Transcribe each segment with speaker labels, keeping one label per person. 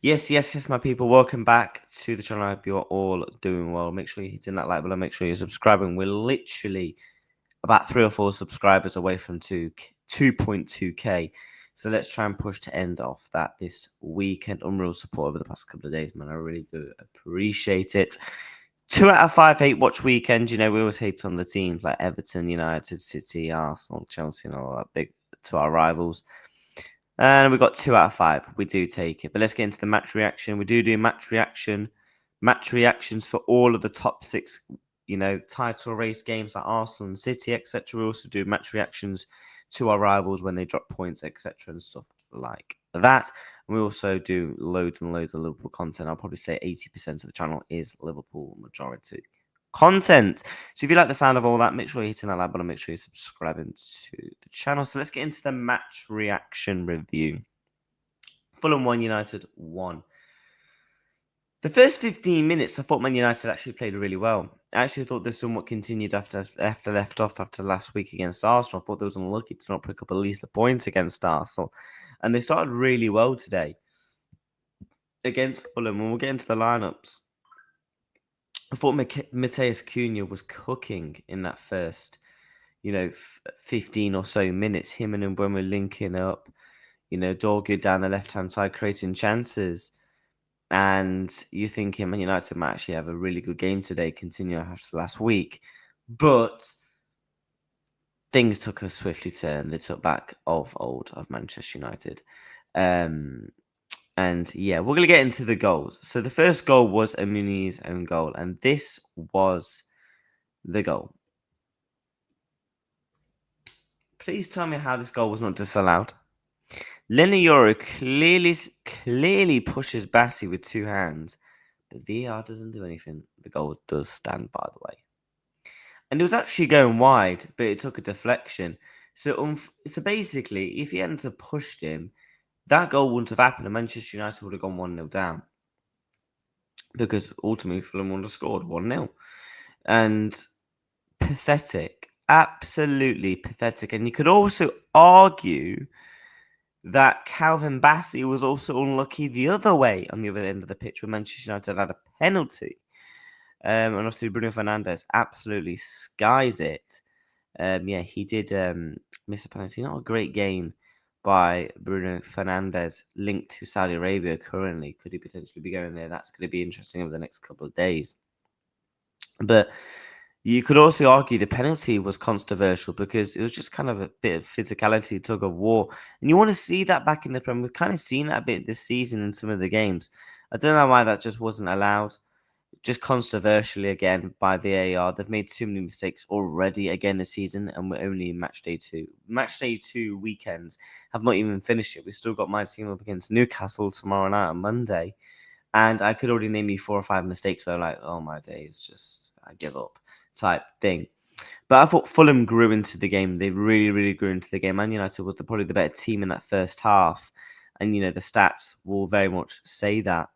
Speaker 1: Yes, my people. Welcome back to the channel. I hope you're all doing well. Make sure you're hitting that like button. Make sure you're subscribing. We're literally about 3 or 4 subscribers away from 2.2k. So let's try and push to end off that this weekend. Unreal support over the past couple of days, man. I really do appreciate it. 2 out of 5 hate watch weekends. We always hate on the teams like Everton, United, City, Arsenal, Chelsea, and all that big to our rivals. And we got 2 out of 5. We do take it. But let's get into the match reaction. We do match reactions for all of the top 6, title race games like Arsenal and City, etc. We also do match reactions to our rivals when they drop points, etc. and stuff like that. And we also do loads and loads of Liverpool content. I'll probably say 80% of the channel is Liverpool majority content. So if you like the sound of all that, make sure you're hitting that like button, make sure you're subscribing to the channel. So let's get into the match reaction review. Fulham 1, United 1. The first 15 minutes, I thought Man United actually played really well. I actually thought this somewhat continued after left off after last week against Arsenal. I thought they was unlucky to not pick up at least a point against Arsenal. And they started really well today against Fulham. When we'll get into the lineups, I thought Mateus Cunha was cooking in that first, 15 or so minutes. Him and when we're linking up, Dorgu down the left-hand side creating chances. And you're thinking Man United might actually have a really good game today, continuing after last week. But things took a swiftly turn. They took back of Manchester United. And yeah, we're going to get into the goals. So the first goal was a Muniz own goal. And this was the goal. Please tell me how this goal was not disallowed. Lenny Yoro clearly pushes Bassi with 2 hands, but VAR doesn't do anything. The goal does stand, by the way. And it was actually going wide, but it took a deflection. So basically, if he hadn't have pushed him, that goal wouldn't have happened, and Manchester United would have gone 1-0 down. Because ultimately, Fulham would have scored 1-0. And pathetic. Absolutely pathetic. And you could also argue that Calvin Bassey was also unlucky the other way on the other end of the pitch when Manchester United had a penalty. And obviously Bruno Fernandes absolutely skies it. He did miss a penalty. Not a great game by Bruno Fernandes, linked to Saudi Arabia currently. Could he potentially be going there? That's going to be interesting over the next couple of days. But you could also argue the penalty was controversial because it was just kind of a bit of physicality, tug of war. And you want to see that back in the Premier. We've kind of seen that a bit this season in some of the games. I don't know why that just wasn't allowed. Just controversially again by VAR. They've made too many mistakes already again this season, and we're only in match day 2. Match day 2 weekends have not even finished it. We've still got my team up against Newcastle tomorrow night on Monday. And I could already name you 4 or 5 mistakes where I'm like, oh my days, just I give up type thing. But I thought Fulham grew into the game. They really, really grew into the game. Man United was probably the better team in that first half. And, the stats will very much say that.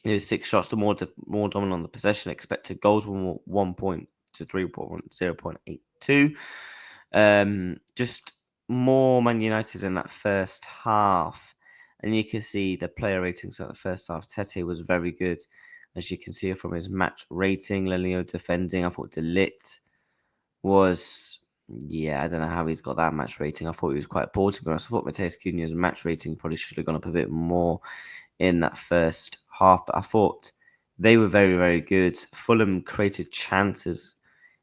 Speaker 1: 6 shots to more dominant on the possession. Expected goals were 1 point to 0.82. Just more Man United in that first half. And you can see the player ratings at the first half. Tete was very good, as you can see from his match rating. Lenio defending. I thought De Ligt was, I don't know how he's got that match rating. I thought he was quite poor, to be honest. I thought Mateus Cunha's match rating probably should have gone up a bit more in that first half, but I thought they were very, very good. Fulham created chances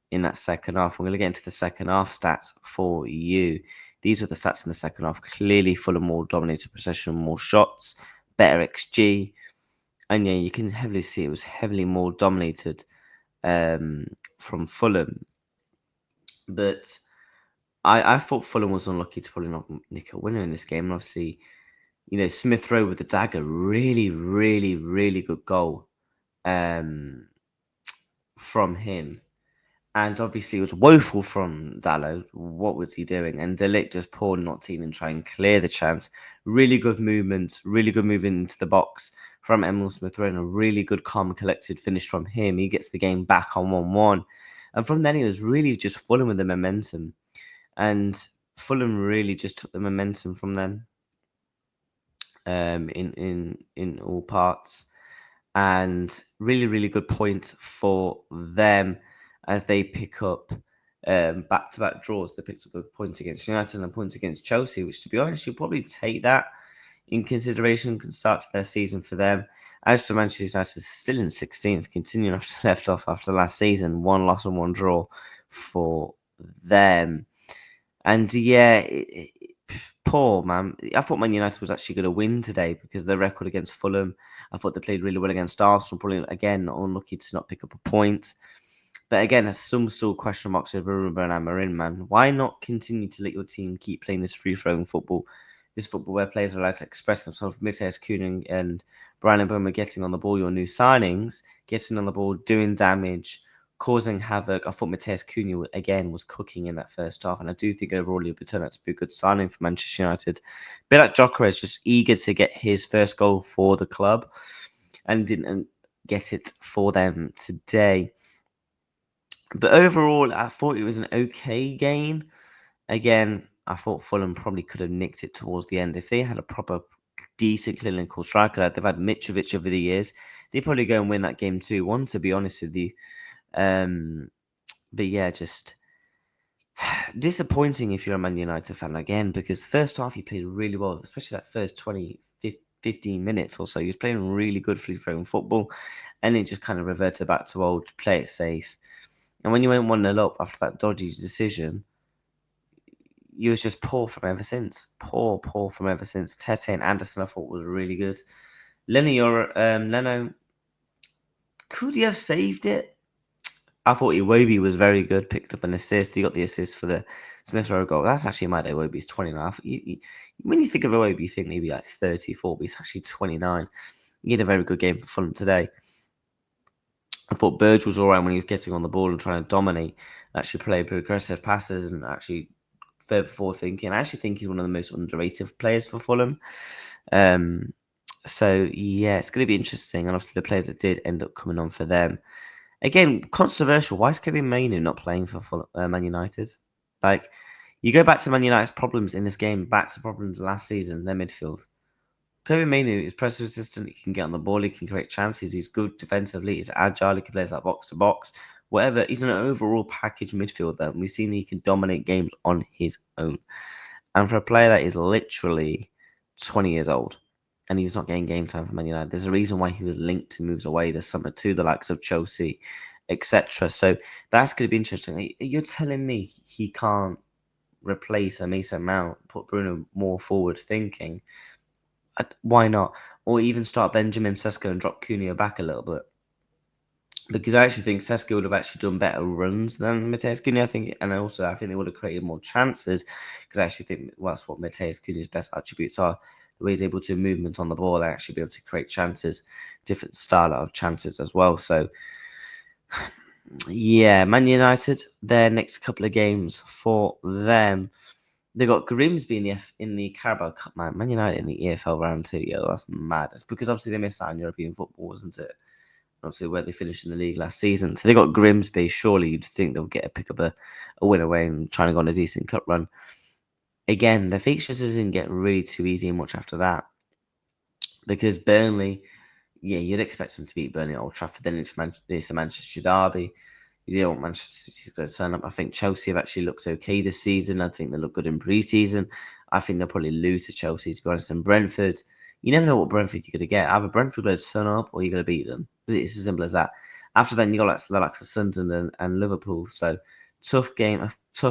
Speaker 1: in that second half. We're going to get into the second half stats for you. These are the stats in the second half. Clearly, Fulham more dominated possession, more shots, better XG. And you can heavily see it was heavily more dominated from Fulham. But I thought Fulham was unlucky to probably not nick a winner in this game. And obviously, Smith Rowe with the dagger, really, really, really good goal from him. And obviously, it was woeful from Dalot. What was he doing? And De Ligt just poor not to even try and clear the chance. Really good movement into the box from Emil Smith Rowe. And a really good, calm, collected finish from him. He gets the game back on 1-1. And from then, it was really just Fulham with the momentum. And Fulham really just took the momentum from then. in all parts. And really good point for them as they pick up back-to-back draws. They picked up a point against United and a point against Chelsea, which, to be honest, you'll probably take that in consideration. Can start their season for them. As for Manchester United, still in 16th, continuing after left off after last season. 1 loss and 1 draw for them. And yeah, poor man. I thought Man United was actually going to win today because of their record against Fulham. I thought they played really well against Arsenal. Probably again unlucky to not pick up a point. But again, there's some still question marks over Ruben Amorim, man. Why not continue to let your team keep playing this free-flowing football? This football where players are allowed to express themselves. Matthias Kuhn and Brian Mbeumo getting on the ball, your new signings, getting on the ball, doing damage, causing havoc. I thought Matthias Cunha, again, was cooking in that first half. And I do think overall he'll turn out to be a good signing for Manchester United. A bit like Gyökeres, just eager to get his first goal for the club and didn't get it for them today. But overall, I thought it was an okay game. Again, I thought Fulham probably could have nicked it towards the end. If they had a proper, decent clinical striker like they've had Mitrovic over the years, they'd probably go and win that game 2-1, to be honest with you. But yeah, just disappointing if you're a Man United fan again, because first half he played really well, especially that first 20, 15 minutes or so. He was playing really good free-flowing football, and it just kind of reverted back to old play it safe. And when you went 1-0 up after that dodgy decision, you was just poor from ever since. Poor from ever since. Tete and Anderson, I thought, was really good. Leno, could he have saved it? I thought Iwobi was very good. Picked up an assist. He got the assist for the Smith Rowe goal. That's actually mad. Iwobi's 29. When you think of Iwobi, you think maybe like 34, but he's actually 29. He had a very good game for Fulham today. I thought Burge was all right when he was getting on the ball and trying to dominate, actually play progressive passes and actually further forward thinking. I actually think he's one of the most underrated players for Fulham. So, yeah, it's going to be interesting. And obviously the players that did end up coming on for them. Again, controversial. Why is Kevin Mainoo not playing for Man United? Like, you go back to Man United's problems in this game, back to problems last season, their midfield. Kevin Mainoo is press resistant. He can get on the ball. He can create chances. He's good defensively. He's agile. He can play that box to box. Whatever. He's an overall package midfielder. And we've seen that he can dominate games on his own. And for a player that is literally 20 years old and he's not getting game time for Man United, there's a reason why he was linked to moves away this summer to the likes of Chelsea, etc. So that's going to be interesting. You're telling me he can't replace a Mason Mount, put Bruno more forward thinking? Why not? Or even start Benjamin Sesko and drop Cunha back a little bit. Because I actually think Sesko would have actually done better runs than Matthias Cunha. I think they would have created more chances. Because I actually think that's what Matthias Cunha's best attributes are. The way he's able to movement on the ball and actually be able to create chances, different style of chances as well. So, yeah, Man United, their next couple of games for them. They got Grimsby in the Carabao Cup, man. Man United in the EFL round 2. Yo, that's mad. It's because obviously they missed out on European football, wasn't it? Obviously, where they finished in the league last season. So they got Grimsby. Surely you'd think they'll pick up a win away and trying to go on a decent cup run. Again, the fixtures isn't getting really too easy much after that. Because Burnley, yeah, you'd expect them to beat Burnley at Old Trafford. Then it's a Manchester derby. You don't want Manchester City's going to turn up. I think Chelsea have actually looked okay this season. I think they look good in pre-season. I think they'll probably lose to Chelsea, to be honest. And Brentford, you never know what Brentford you're going to get. Either Brentford going to turn up or you're going to beat them. It's as simple as that. After that, you got the likes of Sunderland and Liverpool. So tough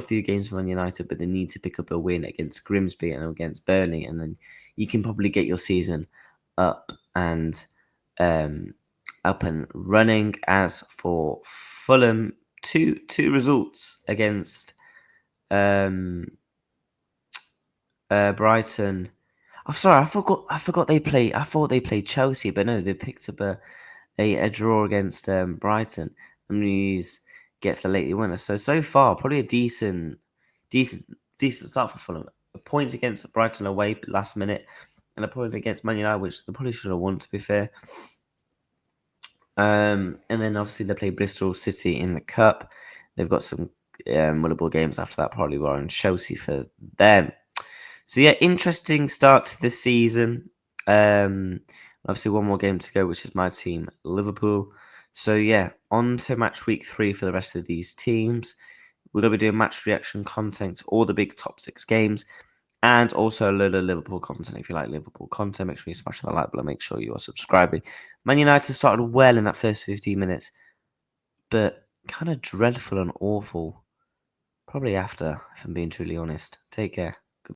Speaker 1: few games for Man United, but they need to pick up a win against Grimsby and against Burnley, and then you can probably get your season up and running. As for Fulham, two results against Brighton. I'm sorry, I forgot they play. I thought they played Chelsea, but no, they picked up a draw against Brighton. And he's gets the late winner. So far, probably a decent start for Fulham. A point against Brighton away last minute, and a point against Man United, which they probably should have won, to be fair. And then obviously they play Bristol City in the Cup. They've got some winnable games after that, probably Warren Chelsea for them. So yeah, interesting start to the season. Obviously, one more game to go, which is my team, Liverpool. So yeah, on to match week 3 for the rest of these teams. We're going to be doing match reaction content, all the big top 6 games, and also a load of Liverpool content. If you like Liverpool content, make sure you smash that like button. Make sure you are subscribing. Man United started well in that first 15 minutes, but kind of dreadful and awful probably after, if I'm being truly honest. Take care.